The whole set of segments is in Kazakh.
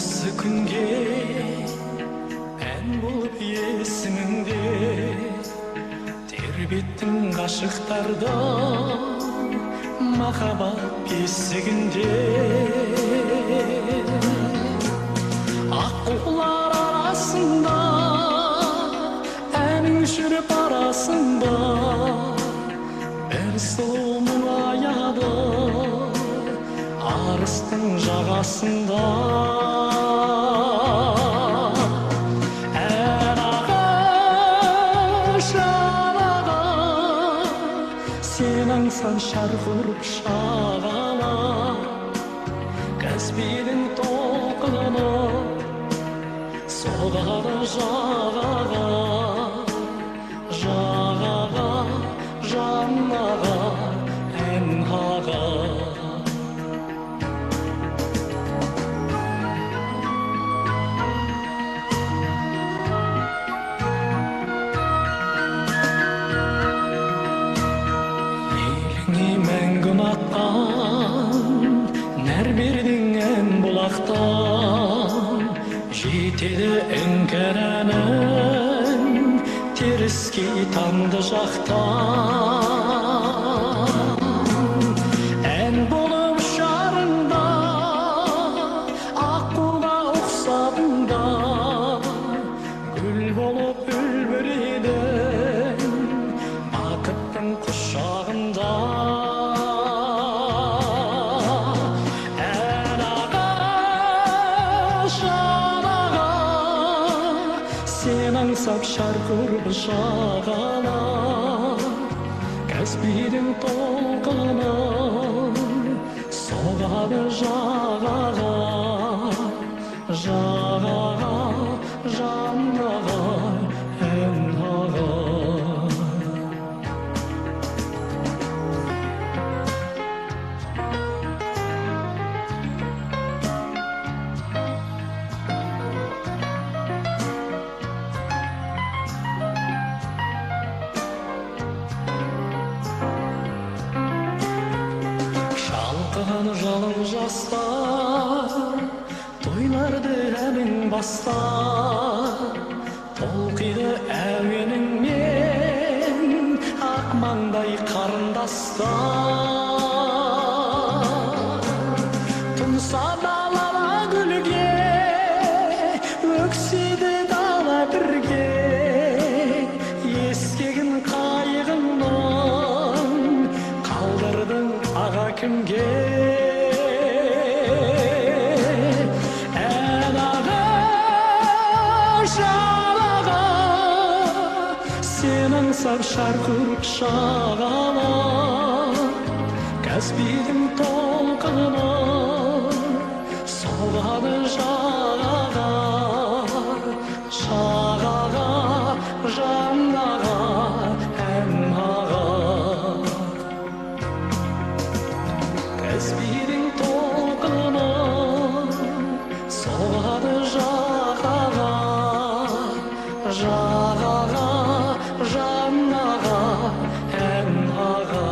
осы күнге ән болып есіміңде тербеттің ғашықтарда махаббат бесігінде аққулар арасында әнің жүріп арасында бір сұлу мұңаяды арыстың жағасында әр ағаш анаға сен аңсаң шарқ ұрып шағала Каспийдің толқыны соғады жағаға жағаға жаннаға ән аға мәңгі ұнатқан нәрбердің ән бұлақтан жетеді іңкәр әнін теріскей таңды жақтан ән болып шарында аққуға ұқсадың да гүл болып үлбіредің бақыттың құшағында сен аңсап шарқ ұрып жағала Каспийдің толқыны соғады жағаға жағаға жаннаға ән аға шалқыған жалын жастар тойларды әнің бастар толқиды әуеніңмен ақ маңдай қарындастар тұнса далала гүлге өксиді дала бірге ескегін қайығыңнан қалдырдың аға кімге ән ағаш анаға сен аңсап шарқ ұрып шағала Каспийдің толқыны соғады жағаға жағаға жаннаға ән аға Каспийдің толқыны соғады жағаға жағаға жаннаға ән аға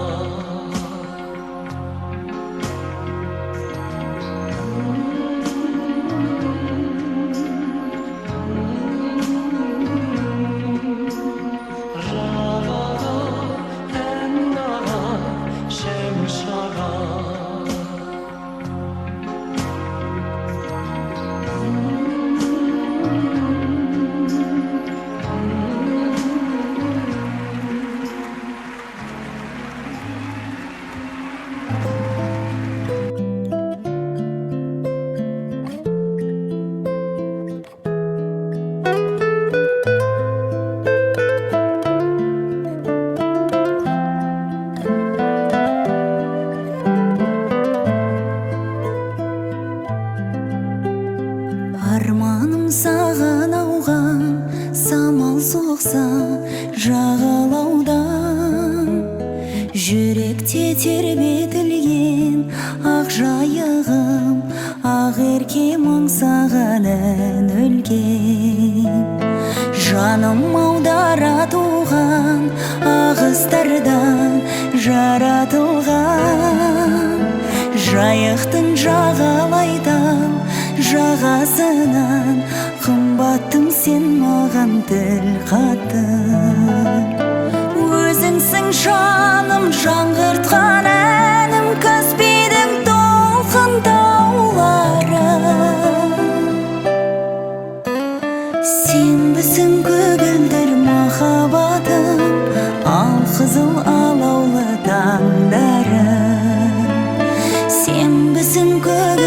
жағаға ән аға шәмші аға арманым саған ауған самал соқса жағалаудан жүректе тербетілген ақ жайығым ақ еркем аңсаған ән өлген жаным аудара туған ағыстардан жаратылған жайықтың жағалайдан жағасы тіл қатып. Өзіңсің жаным, жаңғыртқан әнім, Каспийдің толқын таулары. Сенбісің көгілдір махаббатым, алқызыл алаулы таңдарым. Сенбісің көгілдір